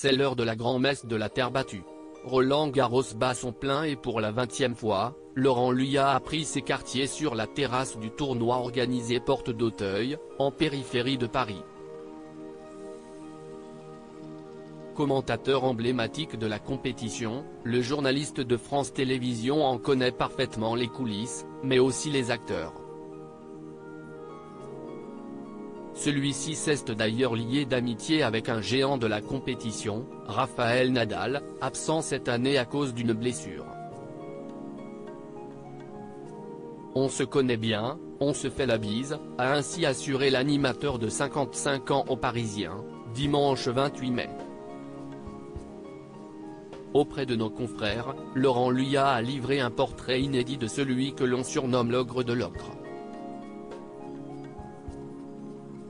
C'est l'heure de la grand-messe de la terre battue. Roland Garros bat son plein et pour la 20e fois, Laurent Luyat a pris ses quartiers sur la terrasse du tournoi organisé porte d'Auteuil, en périphérie de Paris. Commentateur emblématique de la compétition, le journaliste de France Télévisions en connaît parfaitement les coulisses, mais aussi les acteurs. Celui-ci s'est d'ailleurs lié d'amitié avec un géant de la compétition, Rafael Nadal, absent cette année à cause d'une blessure. On se connaît bien, on se fait la bise, a ainsi assuré l'animateur de 55 ans aux Parisiens, dimanche 28 mai. Auprès de nos confrères, Laurent Luyat a livré un portrait inédit de celui que l'on surnomme l'ogre de l'ocre.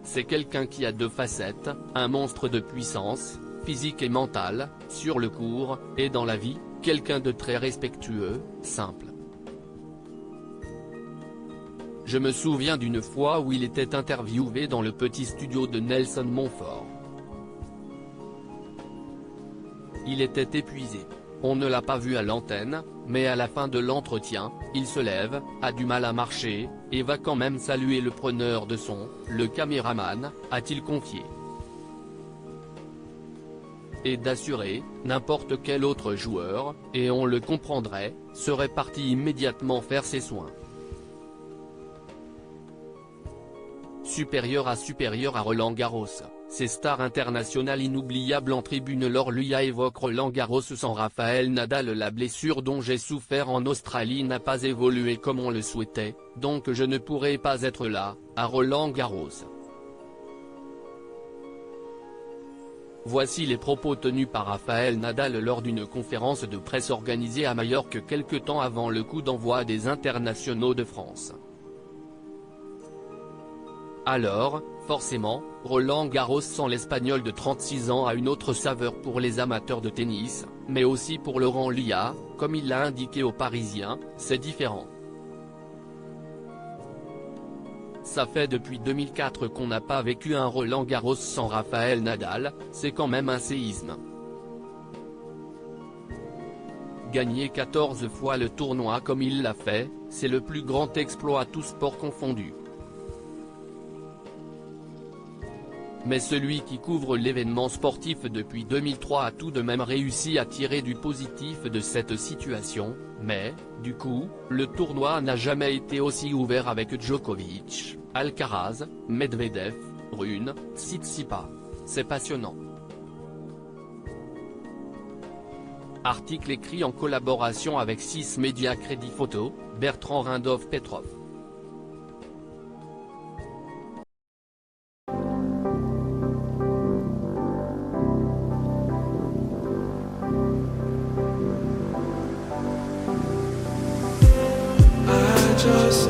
C'est quelqu'un qui a deux facettes, un monstre de puissance, physique et mentale, sur le court, et dans la vie, quelqu'un de très respectueux, simple. Je me souviens d'une fois où il était interviewé dans le petit studio de Nelson Montfort. Il était épuisé. On ne l'a pas vu à l'antenne, mais à la fin de l'entretien, il se lève, a du mal à marcher, et va quand même saluer le preneur de son, le caméraman, a-t-il confié. Et d'assurer, n'importe quel autre joueur, et on le comprendrait, serait parti immédiatement faire ses soins. Supérieur à Roland Garros, ces stars internationales inoubliables en tribune. Laurent Luyat évoque Roland Garros sans Rafael Nadal. La blessure dont j'ai souffert en Australie n'a pas évolué comme on le souhaitait, donc je ne pourrai pas être là, à Roland Garros. Voici les propos tenus par Rafael Nadal lors d'une conférence de presse organisée à Majorque quelque temps avant le coup d'envoi des internationaux de France. Alors, forcément, Roland Garros sans l'Espagnol de 36 ans a une autre saveur pour les amateurs de tennis, mais aussi pour Laurent Luyat, comme il l'a indiqué aux Parisiens, c'est différent. Ça fait depuis 2004 qu'on n'a pas vécu un Roland Garros sans Rafael Nadal, c'est quand même un séisme. Gagner 14 fois le tournoi comme il l'a fait, c'est le plus grand exploit tous sports confondus. Mais celui qui couvre l'événement sportif depuis 2003 a tout de même réussi à tirer du positif de cette situation, mais, du coup, le tournoi n'a jamais été aussi ouvert avec Djokovic, Alcaraz, Medvedev, Rune, Tsitsipas. C'est passionnant. Article écrit en collaboration avec 6 médias. Crédit photo, Bertrand Rindov Petrov. Just